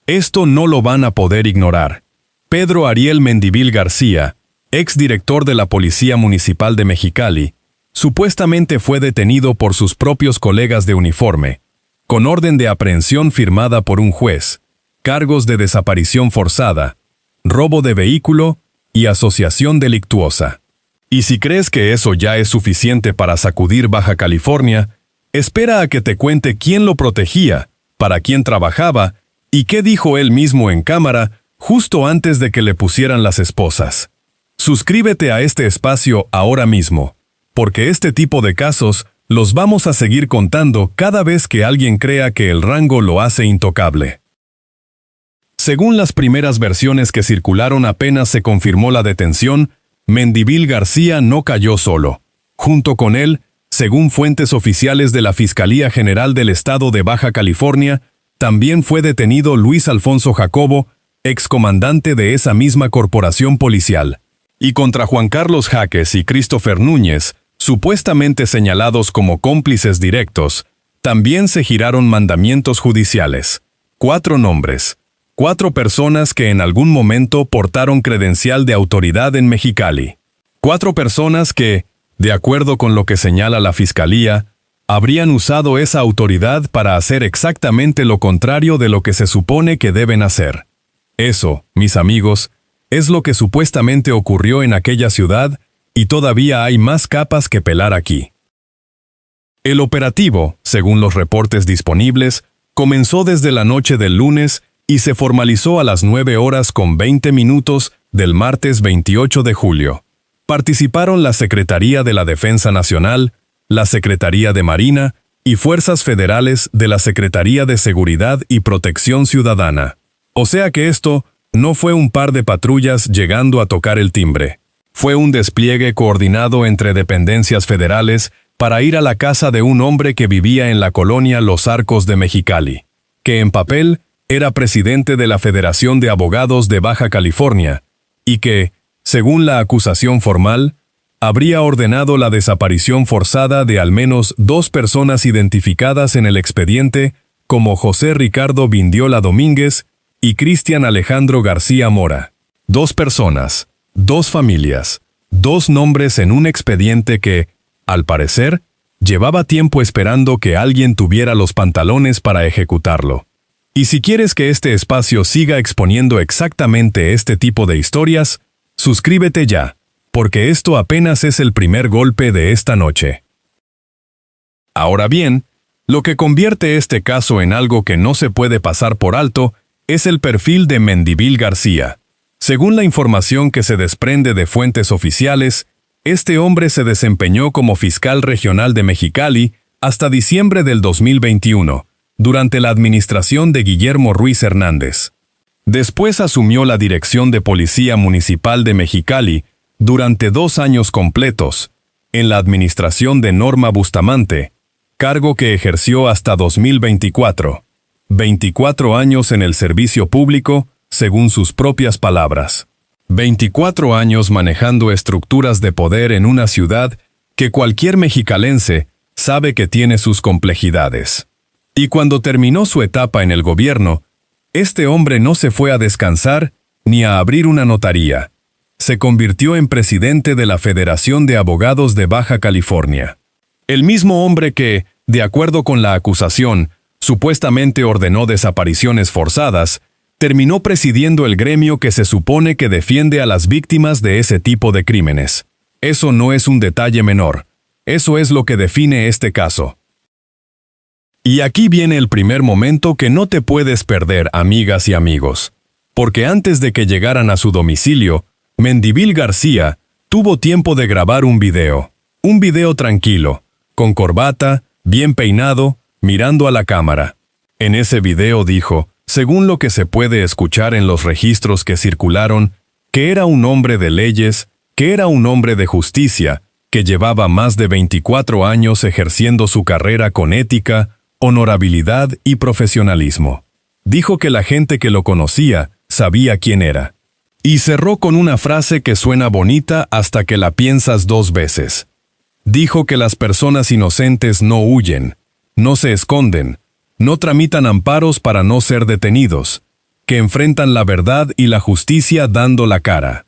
Esto no lo van a poder ignorar. Pedro Ariel Mendívil García, exdirector de la Policía Municipal de Mexicali, supuestamente fue detenido por sus propios colegas de uniforme, con orden de aprehensión firmada por un juez, cargos de desaparición forzada, robo de vehículo y asociación delictuosa. Y si crees que eso ya es suficiente para sacudir Baja California, espera a que te cuente quién lo protegía, para quién trabajaba y qué dijo él mismo en cámara justo antes de que le pusieran las esposas. Suscríbete a este espacio ahora mismo, porque este tipo de casos los vamos a seguir contando cada vez que alguien crea que el rango lo hace intocable. Según las primeras versiones que circularon apenas se confirmó la detención, Mendívil García no cayó solo. Junto con él, según fuentes oficiales de la Fiscalía General del Estado de Baja California, también fue detenido Luis Alfonso Jacobo, excomandante de esa misma corporación policial. Y contra Juan Carlos Jaques y Christopher Núñez, supuestamente señalados como cómplices directos, también se giraron mandamientos judiciales. 4 nombres. 4 personas que en algún momento portaron credencial de autoridad en Mexicali. 4 personas que, de acuerdo con lo que señala la Fiscalía, habrían usado esa autoridad para hacer exactamente lo contrario de lo que se supone que deben hacer. Eso, mis amigos, es lo que supuestamente ocurrió en aquella ciudad y todavía hay más capas que pelar aquí. El operativo, según los reportes disponibles, comenzó desde la noche del lunes y se formalizó a las 9:20 del martes 28 de julio. Participaron la Secretaría de la Defensa Nacional, la Secretaría de Marina y fuerzas federales de la Secretaría de Seguridad y Protección Ciudadana. O sea que esto no fue un par de patrullas llegando a tocar el timbre. Fue un despliegue coordinado entre dependencias federales para ir a la casa de un hombre que vivía en la colonia Los Arcos de Mexicali, que en papel era presidente de la Federación de Abogados de Baja California, y que, según la acusación formal, habría ordenado la desaparición forzada de al menos 2 personas identificadas en el expediente como José Ricardo Vindiola Domínguez y Cristian Alejandro García Mora. 2 personas, 2 familias, 2 nombres en un expediente que, al parecer, llevaba tiempo esperando que alguien tuviera los pantalones para ejecutarlo. Y si quieres que este espacio siga exponiendo exactamente este tipo de historias, suscríbete ya, porque esto apenas es el primer golpe de esta noche. Ahora bien, lo que convierte este caso en algo que no se puede pasar por alto es el perfil de Mendívil García. Según la información que se desprende de fuentes oficiales, este hombre se desempeñó como fiscal regional de Mexicali hasta diciembre del 2021, durante la administración de Guillermo Ruiz Hernández. Después asumió la dirección de Policía Municipal de Mexicali durante 2 años completos, en la administración de Norma Bustamante, cargo que ejerció hasta 2024. 24 años en el servicio público, según sus propias palabras. 24 años manejando estructuras de poder en una ciudad que cualquier mexicalense sabe que tiene sus complejidades. Y cuando terminó su etapa en el gobierno, este hombre no se fue a descansar ni a abrir una notaría. Se convirtió en presidente de la Federación de Abogados de Baja California. El mismo hombre que, de acuerdo con la acusación, supuestamente ordenó desapariciones forzadas, terminó presidiendo el gremio que se supone que defiende a las víctimas de ese tipo de crímenes. Eso no es un detalle menor. Eso es lo que define este caso. Y aquí viene el primer momento que no te puedes perder, amigas y amigos. Porque antes de que llegaran a su domicilio, Mendívil García tuvo tiempo de grabar un video. Un video tranquilo, con corbata, bien peinado, mirando a la cámara. En ese video dijo, según lo que se puede escuchar en los registros que circularon, que era un hombre de leyes, que era un hombre de justicia, que llevaba más de 24 años ejerciendo su carrera con ética, honorabilidad y profesionalismo. Dijo que la gente que lo conocía sabía quién era. Y cerró con una frase que suena bonita hasta que la piensas 2 veces. Dijo que las personas inocentes no huyen, no se esconden, no tramitan amparos para no ser detenidos, que enfrentan la verdad y la justicia dando la cara.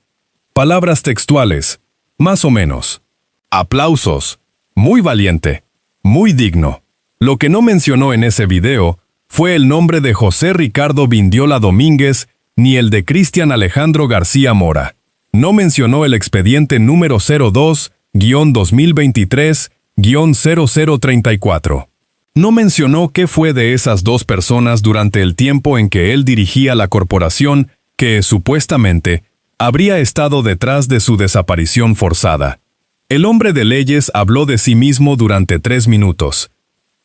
Palabras textuales, más o menos. Aplausos. Muy valiente. Muy digno. Lo que no mencionó en ese video fue el nombre de José Ricardo Vindiola Domínguez ni el de Cristian Alejandro García Mora. No mencionó el expediente número 02-2023-0034. No mencionó qué fue de esas dos personas durante el tiempo en que él dirigía la corporación que, supuestamente, habría estado detrás de su desaparición forzada. El hombre de leyes habló de sí mismo durante 3 minutos.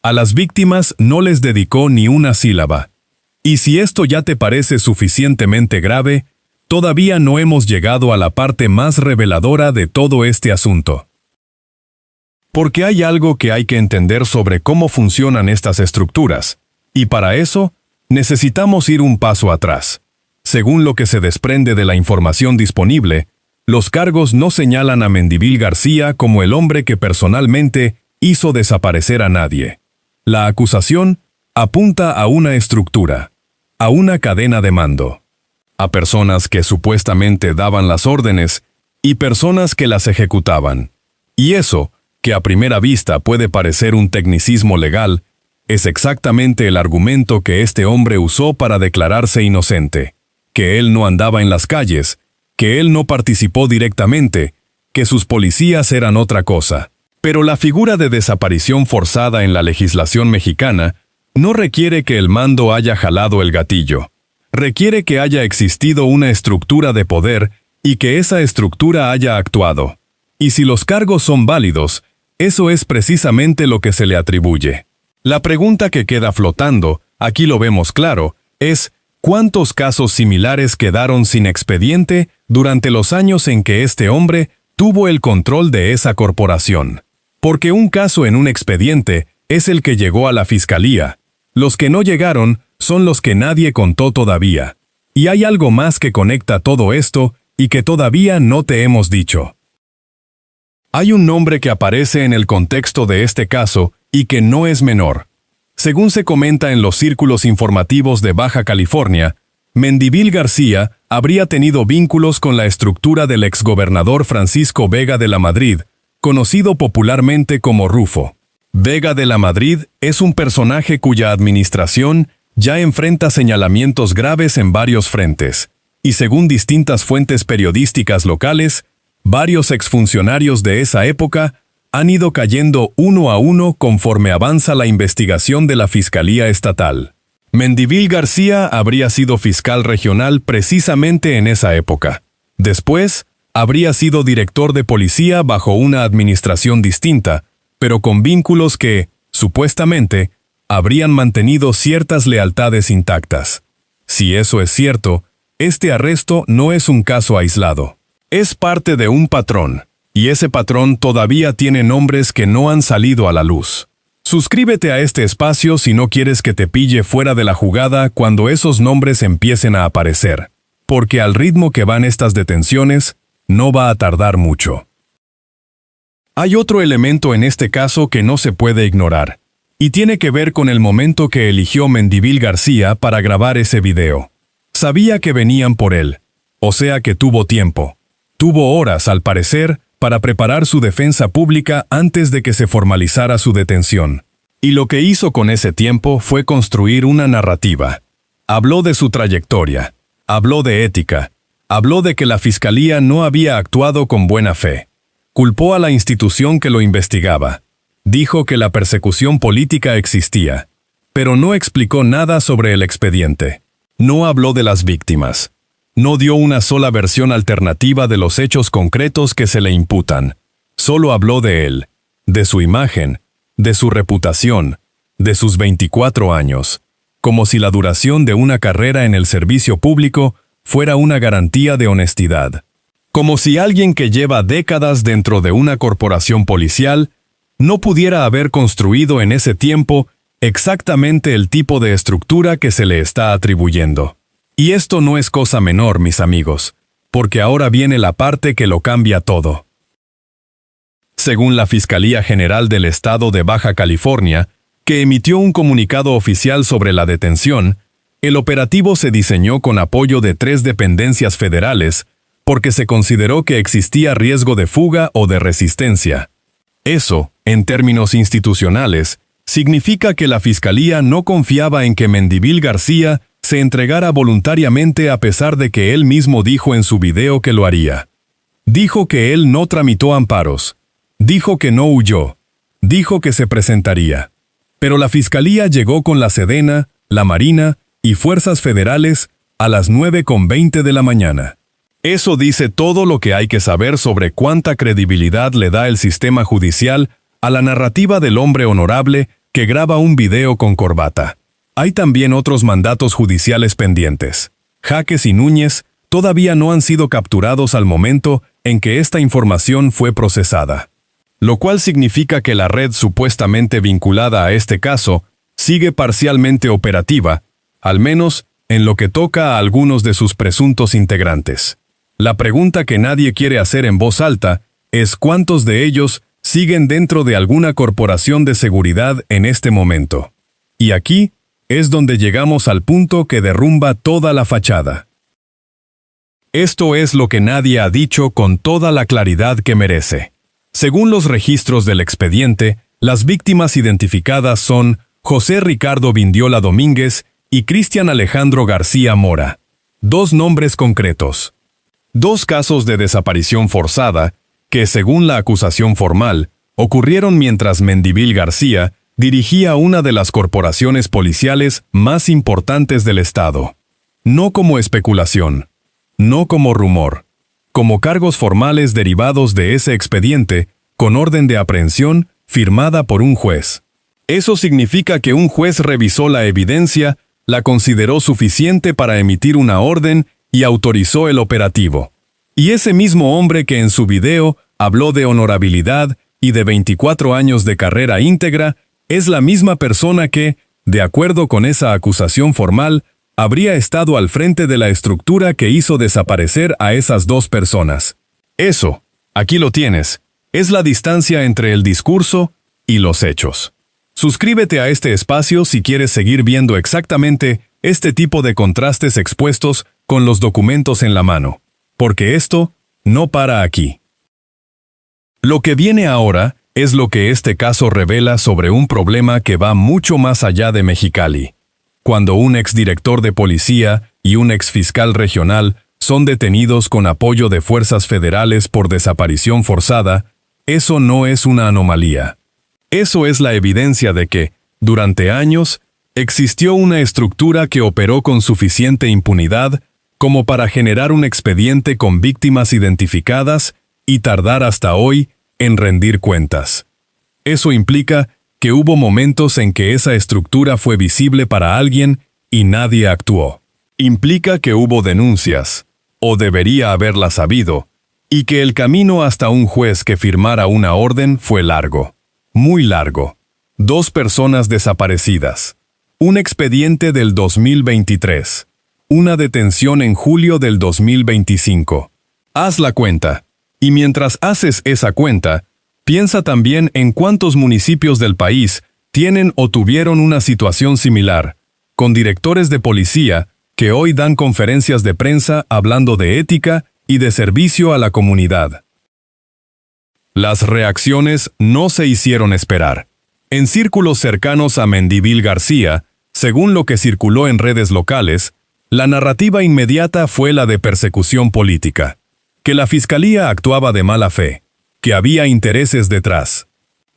A las víctimas no les dedicó ni una sílaba. Y si esto ya te parece suficientemente grave, todavía no hemos llegado a la parte más reveladora de todo este asunto. Porque hay algo que hay que entender sobre cómo funcionan estas estructuras, y para eso necesitamos ir un paso atrás. Según lo que se desprende de la información disponible, los cargos no señalan a Mendívil García como el hombre que personalmente hizo desaparecer a nadie. La acusación apunta a una estructura, a una cadena de mando, a personas que supuestamente daban las órdenes y personas que las ejecutaban. Y eso, que a primera vista puede parecer un tecnicismo legal, es exactamente el argumento que este hombre usó para declararse inocente, que él no andaba en las calles, que él no participó directamente, que sus policías eran otra cosa. Pero la figura de desaparición forzada en la legislación mexicana no requiere que el mando haya jalado el gatillo. Requiere que haya existido una estructura de poder y que esa estructura haya actuado. Y si los cargos son válidos, eso es precisamente lo que se le atribuye. La pregunta que queda flotando, aquí lo vemos claro, es ¿cuántos casos similares quedaron sin expediente durante los años en que este hombre tuvo el control de esa corporación? Porque un caso en un expediente es el que llegó a la fiscalía. Los que no llegaron son los que nadie contó todavía. Y hay algo más que conecta todo esto y que todavía no te hemos dicho. Hay un nombre que aparece en el contexto de este caso y que no es menor. Según se comenta en los círculos informativos de Baja California, Mendívil García habría tenido vínculos con la estructura del exgobernador Francisco Vega de la Madrid, conocido popularmente como Rufo. Vega de la Madrid es un personaje cuya administración ya enfrenta señalamientos graves en varios frentes, y según distintas fuentes periodísticas locales, varios exfuncionarios de esa época han ido cayendo uno a uno conforme avanza la investigación de la Fiscalía Estatal. Mendívil García habría sido fiscal regional precisamente en esa época. Después, habría sido director de policía bajo una administración distinta, pero con vínculos que, supuestamente, habrían mantenido ciertas lealtades intactas. Si eso es cierto, este arresto no es un caso aislado. Es parte de un patrón, y ese patrón todavía tiene nombres que no han salido a la luz. Suscríbete a este espacio si no quieres que te pille fuera de la jugada cuando esos nombres empiecen a aparecer, porque al ritmo que van estas detenciones, no va a tardar mucho. Hay otro elemento en este caso que no se puede ignorar, y tiene que ver con el momento que eligió Mendívil García para grabar ese video. Sabía que venían por él, o sea que tuvo tiempo. Tuvo horas, al parecer, para preparar su defensa pública antes de que se formalizara su detención. Y lo que hizo con ese tiempo fue construir una narrativa. Habló de su trayectoria, habló de ética, habló de que la Fiscalía no había actuado con buena fe. Culpó a la institución que lo investigaba. Dijo que la persecución política existía, pero no explicó nada sobre el expediente. No habló de las víctimas. No dio una sola versión alternativa de los hechos concretos que se le imputan. Solo habló de él, de su imagen, de su reputación, de sus 24 años, como si la duración de una carrera en el servicio público fuera una garantía de honestidad. Como si alguien que lleva décadas dentro de una corporación policial no pudiera haber construido en ese tiempo exactamente el tipo de estructura que se le está atribuyendo. Y esto no es cosa menor, mis amigos, porque ahora viene la parte que lo cambia todo. Según la Fiscalía General del Estado de Baja California, que emitió un comunicado oficial sobre la detención, El operativo se diseñó con apoyo de 3 dependencias federales porque se consideró que existía riesgo de fuga o de resistencia. Eso, en términos institucionales, significa que la Fiscalía no confiaba en que Mendívil García se entregara voluntariamente a pesar de que él mismo dijo en su video que lo haría. Dijo que él no tramitó amparos. Dijo que no huyó. Dijo que se presentaría. Pero la Fiscalía llegó con la Sedena, la Marina y fuerzas federales a las 9:20 de la mañana. Eso dice todo lo que hay que saber sobre cuánta credibilidad le da el sistema judicial a la narrativa del hombre honorable que graba un video con corbata. Hay también otros mandatos judiciales pendientes. Jaques y Núñez todavía no han sido capturados al momento en que esta información fue procesada. Lo cual significa que la red supuestamente vinculada a este caso sigue parcialmente operativa, al menos en lo que toca a algunos de sus presuntos integrantes. La pregunta que nadie quiere hacer en voz alta es cuántos de ellos siguen dentro de alguna corporación de seguridad en este momento. Y aquí es donde llegamos al punto que derrumba toda la fachada. Esto es lo que nadie ha dicho con toda la claridad que merece. Según los registros del expediente, las víctimas identificadas son José Ricardo Vindiola Domínguez y Cristian Alejandro García Mora. 2 nombres concretos. 2 casos de desaparición forzada que, según la acusación formal, ocurrieron mientras Mendívil García dirigía una de las corporaciones policiales más importantes del Estado. No como especulación, no como rumor, como cargos formales derivados de ese expediente con orden de aprehensión firmada por un juez. Eso significa que un juez revisó la evidencia, la consideró suficiente para emitir una orden y autorizó el operativo. Y ese mismo hombre que en su video habló de honorabilidad y de 24 años de carrera íntegra, es la misma persona que, de acuerdo con esa acusación formal, habría estado al frente de la estructura que hizo desaparecer a esas 2 personas. Eso, aquí lo tienes, es la distancia entre el discurso y los hechos. Suscríbete a este espacio si quieres seguir viendo exactamente este tipo de contrastes expuestos con los documentos en la mano, porque esto no para aquí. Lo que viene ahora es lo que este caso revela sobre un problema que va mucho más allá de Mexicali. Cuando un exdirector de policía y un exfiscal regional son detenidos con apoyo de fuerzas federales por desaparición forzada, eso no es una anomalía. Eso es la evidencia de que, durante años, existió una estructura que operó con suficiente impunidad como para generar un expediente con víctimas identificadas y tardar hasta hoy en rendir cuentas. Eso implica que hubo momentos en que esa estructura fue visible para alguien y nadie actuó. Implica que hubo denuncias, o debería haberlas habido, y que el camino hasta un juez que firmara una orden fue largo, muy largo. 2 personas desaparecidas, un expediente del 2023, una detención en julio del 2025. Haz la cuenta, y mientras haces esa cuenta, piensa también en cuántos municipios del país tienen o tuvieron una situación similar, con directores de policía que hoy dan conferencias de prensa hablando de ética y de servicio a la comunidad. Las reacciones no se hicieron esperar. En círculos cercanos a Mendívil García, según lo que circuló en redes locales, la narrativa inmediata fue la de persecución política, que la Fiscalía actuaba de mala fe, que había intereses detrás.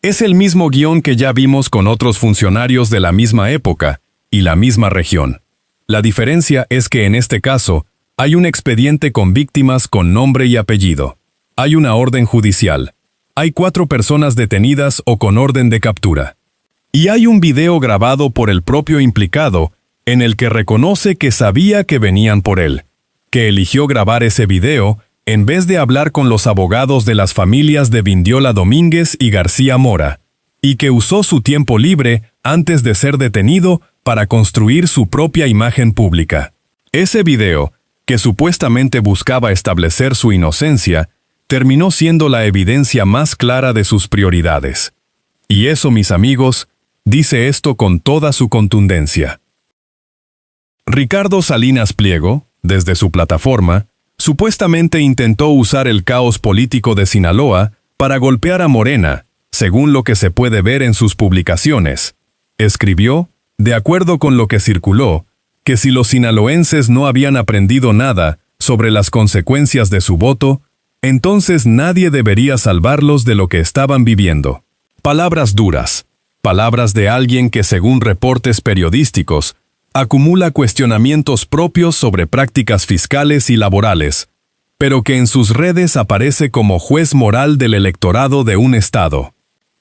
Es el mismo guión que ya vimos con otros funcionarios de la misma época y la misma región. La diferencia es que en este caso, hay un expediente con víctimas con nombre y apellido. Hay una orden judicial. Hay 4 personas detenidas o con orden de captura. Y hay un video grabado por el propio implicado en el que reconoce que sabía que venían por él, que eligió grabar ese video en vez de hablar con los abogados de las familias de Vindiola Domínguez y García Mora, y que usó su tiempo libre antes de ser detenido para construir su propia imagen pública. Ese video, que supuestamente buscaba establecer su inocencia, terminó siendo la evidencia más clara de sus prioridades. Y eso, mis amigos, dice esto con toda su contundencia. Ricardo Salinas Pliego, desde su plataforma, supuestamente intentó usar el caos político de Sinaloa para golpear a Morena, según lo que se puede ver en sus publicaciones. Escribió, de acuerdo con lo que circuló, que si los sinaloenses no habían aprendido nada sobre las consecuencias de su voto, entonces nadie debería salvarlos de lo que estaban viviendo. Palabras duras, palabras de alguien que, según reportes periodísticos, acumula cuestionamientos propios sobre prácticas fiscales y laborales, pero que en sus redes aparece como juez moral del electorado de un estado.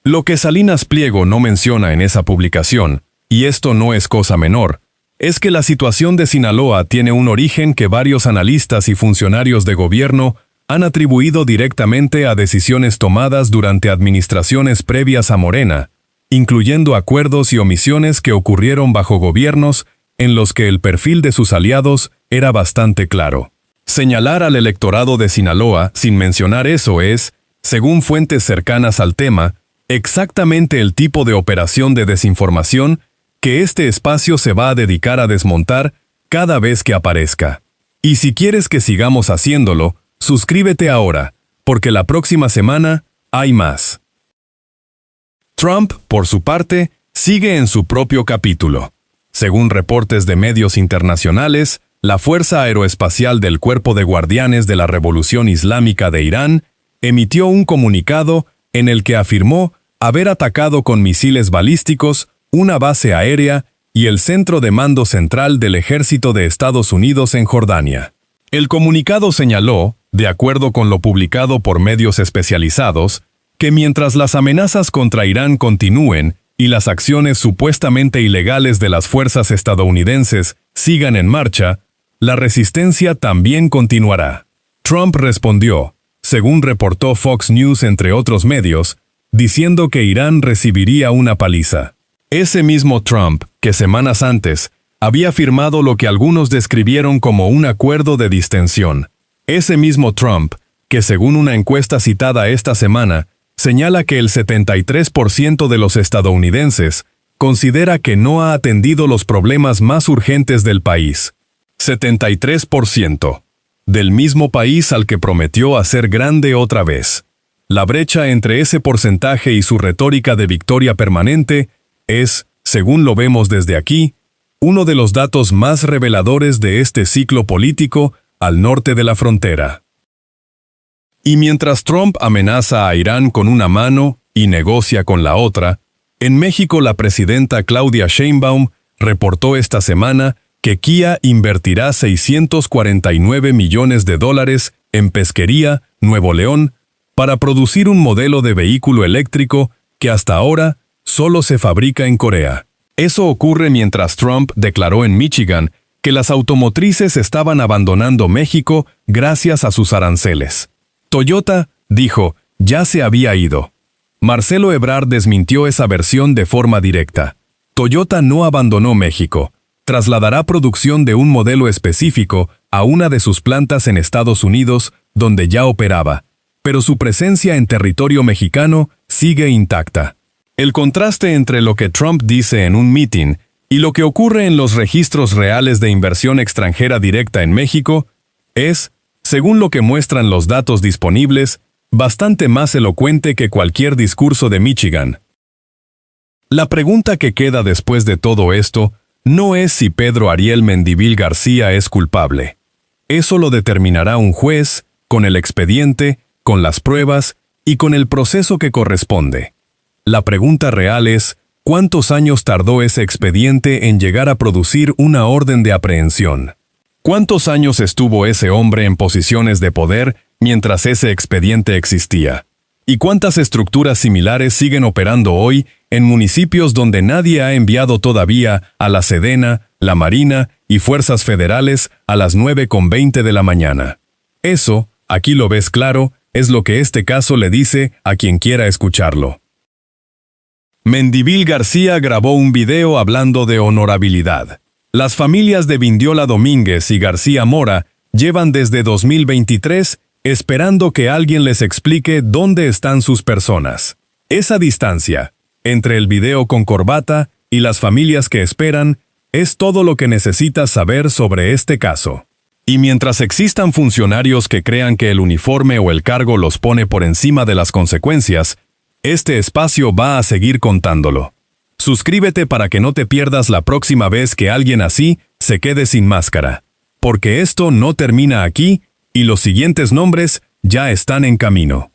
Lo que Salinas Pliego no menciona en esa publicación, y esto no es cosa menor, es que la situación de Sinaloa tiene un origen que varios analistas y funcionarios de gobierno han atribuido directamente a decisiones tomadas durante administraciones previas a Morena, incluyendo acuerdos y omisiones que ocurrieron bajo gobiernos en los que el perfil de sus aliados era bastante claro. Señalar al electorado de Sinaloa sin mencionar eso es, según fuentes cercanas al tema, exactamente el tipo de operación de desinformación que este espacio se va a dedicar a desmontar cada vez que aparezca. Y si quieres que sigamos haciéndolo, suscríbete ahora, porque la próxima semana hay más. Trump, por su parte, sigue en su propio capítulo. Según reportes de medios internacionales, la Fuerza Aeroespacial del Cuerpo de Guardianes de la Revolución Islámica de Irán emitió un comunicado en el que afirmó haber atacado con misiles balísticos una base aérea y el centro de mando central del Ejército de Estados Unidos en Jordania. El comunicado señaló, de acuerdo con lo publicado por medios especializados, que mientras las amenazas contra Irán continúen y las acciones supuestamente ilegales de las fuerzas estadounidenses sigan en marcha, la resistencia también continuará. Trump respondió, según reportó Fox News entre otros medios, diciendo que Irán recibiría una paliza. Ese mismo Trump, que semanas antes, había firmado lo que algunos describieron como un acuerdo de distensión. Ese mismo Trump, que según una encuesta citada esta semana, señala que el 73% de los estadounidenses considera que no ha atendido los problemas más urgentes del país. 73%. Del mismo país al que prometió hacer grande otra vez. La brecha entre ese porcentaje y su retórica de victoria permanente es, según lo vemos desde aquí, uno de los datos más reveladores de este ciclo político al norte de la frontera. Y mientras Trump amenaza a Irán con una mano y negocia con la otra, en México la presidenta Claudia Sheinbaum reportó esta semana que Kia invertirá $649 millones en Pesquería, Nuevo León, para producir un modelo de vehículo eléctrico que hasta ahora solo se fabrica en Corea. Eso ocurre mientras Trump declaró en Michigan que las automotrices estaban abandonando México gracias a sus aranceles. Toyota, dijo, ya se había ido. Marcelo Ebrard desmintió esa versión de forma directa. Toyota no abandonó México. Trasladará producción de un modelo específico a una de sus plantas en Estados Unidos, donde ya operaba, pero su presencia en territorio mexicano sigue intacta. El contraste entre lo que Trump dice en un mitin y lo que ocurre en los registros reales de inversión extranjera directa en México es, según lo que muestran los datos disponibles, bastante más elocuente que cualquier discurso de Michigan. La pregunta que queda después de todo esto no es si Pedro Ariel Mendívil García es culpable. Eso lo determinará un juez, con el expediente, con las pruebas y con el proceso que corresponde. La pregunta real es, ¿cuántos años tardó ese expediente en llegar a producir una orden de aprehensión? ¿Cuántos años estuvo ese hombre en posiciones de poder mientras ese expediente existía? ¿Y cuántas estructuras similares siguen operando hoy en municipios donde nadie ha enviado todavía a la Sedena, la Marina y fuerzas federales a las 9:20 de la mañana? Eso, aquí lo ves claro, es lo que este caso le dice a quien quiera escucharlo. Mendívil García grabó un video hablando de honorabilidad. Las familias de Vindiola Domínguez y García Mora llevan desde 2023 esperando que alguien les explique dónde están sus personas. Esa distancia, entre el video con corbata y las familias que esperan, Es todo lo que necesitas saber sobre este caso. Y mientras existan funcionarios que crean que el uniforme o el cargo los pone por encima de las consecuencias, este espacio va a seguir contándolo. Suscríbete para que no te pierdas la próxima vez que alguien así se quede sin máscara. Porque esto no termina aquí y los siguientes nombres ya están en camino.